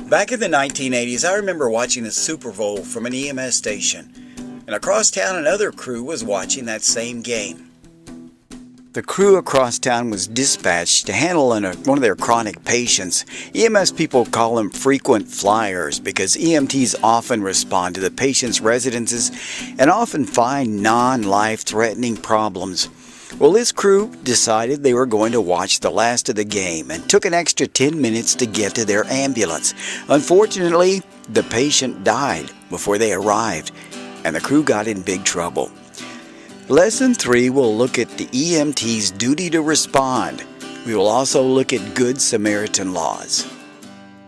Back in the 1980s, I remember watching the Super Bowl from an EMS station, and across town another crew was watching that same game. The crew across town was dispatched to handle one of their chronic patients. EMS people call them frequent flyers because EMTs often respond to the patient's residences and often find non-life-threatening problems. Well, this crew decided they were going to watch the last of the game and took an extra 10 minutes to get to their ambulance. Unfortunately, the patient died before they arrived, and the crew got in big trouble. Lesson 3 will look at the EMT's duty to respond. We will also look at Good Samaritan laws.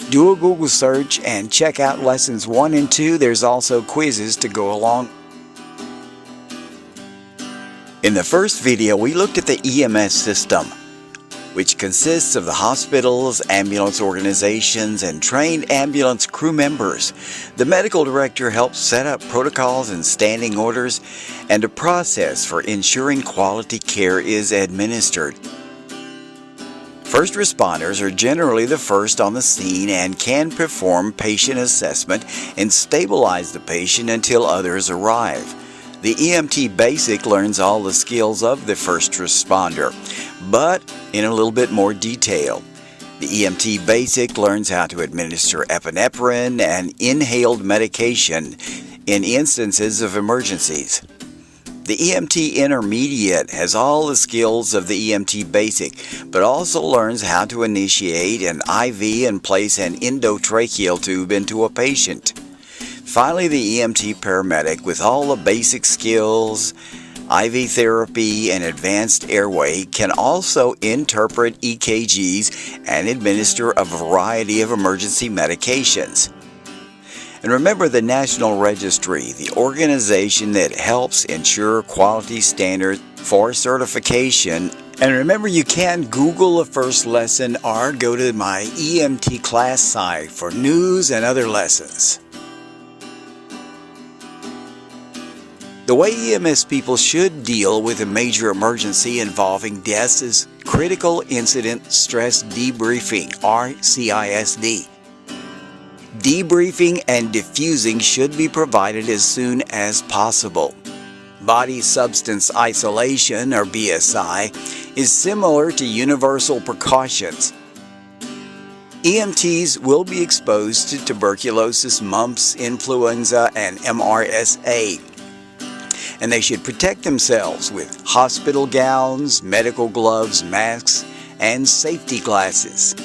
Do a Google search and check out lessons 1 and 2. There's also quizzes to go along. In the first video, we looked at the EMS system, which consists of the hospitals, ambulance organizations, and trained ambulance crew members. The medical director helps set up protocols and standing orders and a process for ensuring quality care is administered. First responders are generally the first on the scene and can perform patient assessment and stabilize the patient until others arrive. The EMT Basic learns all the skills of the first responder, but in a little bit more detail. The EMT Basic learns how to administer epinephrine and inhaled medication in instances of emergencies. The EMT Intermediate has all the skills of the EMT Basic, but also learns how to initiate an IV and place an endotracheal tube into a patient. Finally, the EMT Paramedic, with all the basic skills, IV therapy, and advanced airway, can also interpret EKGs and administer a variety of emergency medications. And remember the National Registry, the organization that helps ensure quality standards for certification. And remember, you can Google the first lesson or go to my EMT class site for news and other lessons. The way EMS people should deal with a major emergency involving deaths is Critical Incident Stress Debriefing, or CISD. Debriefing and diffusing should be provided as soon as possible. Body Substance Isolation, or BSI, is similar to universal precautions. EMTs will be exposed to tuberculosis, mumps, influenza, and MRSA. And they should protect themselves with hospital gowns, medical gloves, masks, and safety glasses.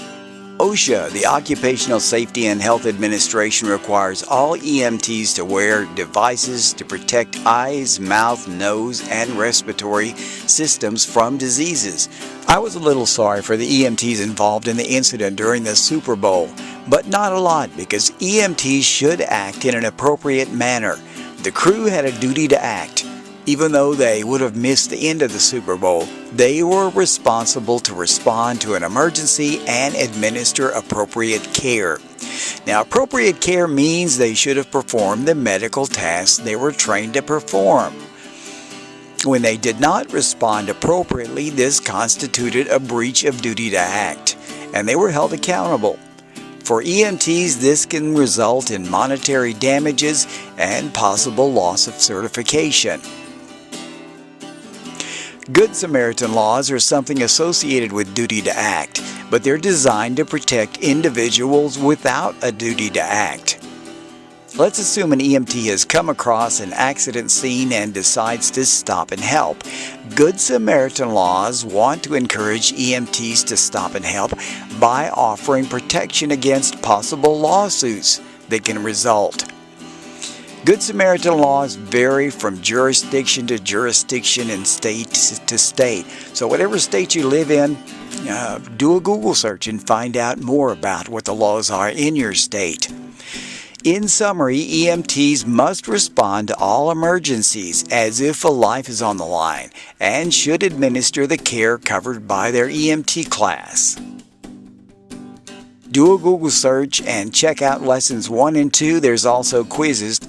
OSHA, the Occupational Safety and Health Administration, requires all EMTs to wear devices to protect eyes, mouth, nose, and respiratory systems from diseases. I was a little sorry for the EMTs involved in the incident during the Super Bowl, but not a lot, because EMTs should act in an appropriate manner. The crew had a duty to act. Even though they would have missed the end of the Super Bowl, they were responsible to respond to an emergency and administer appropriate care. Now, appropriate care means they should have performed the medical tasks they were trained to perform. When they did not respond appropriately, this constituted a breach of duty to act, and they were held accountable. For EMTs, this can result in monetary damages and possible loss of certification. Good Samaritan laws are something associated with duty to act, but they're designed to protect individuals without a duty to act. Let's assume an EMT has come across an accident scene and decides to stop and help. Good Samaritan laws want to encourage EMTs to stop and help by offering protection against possible lawsuits that can result. Good Samaritan laws vary from jurisdiction to jurisdiction and state to state. So whatever state you live in, do a Google search and find out more about what the laws are in your state. In summary, EMTs must respond to all emergencies as if a life is on the line and should administer the care covered by their EMT class. Do a Google search and check out lessons 1 and 2. There's also quizzes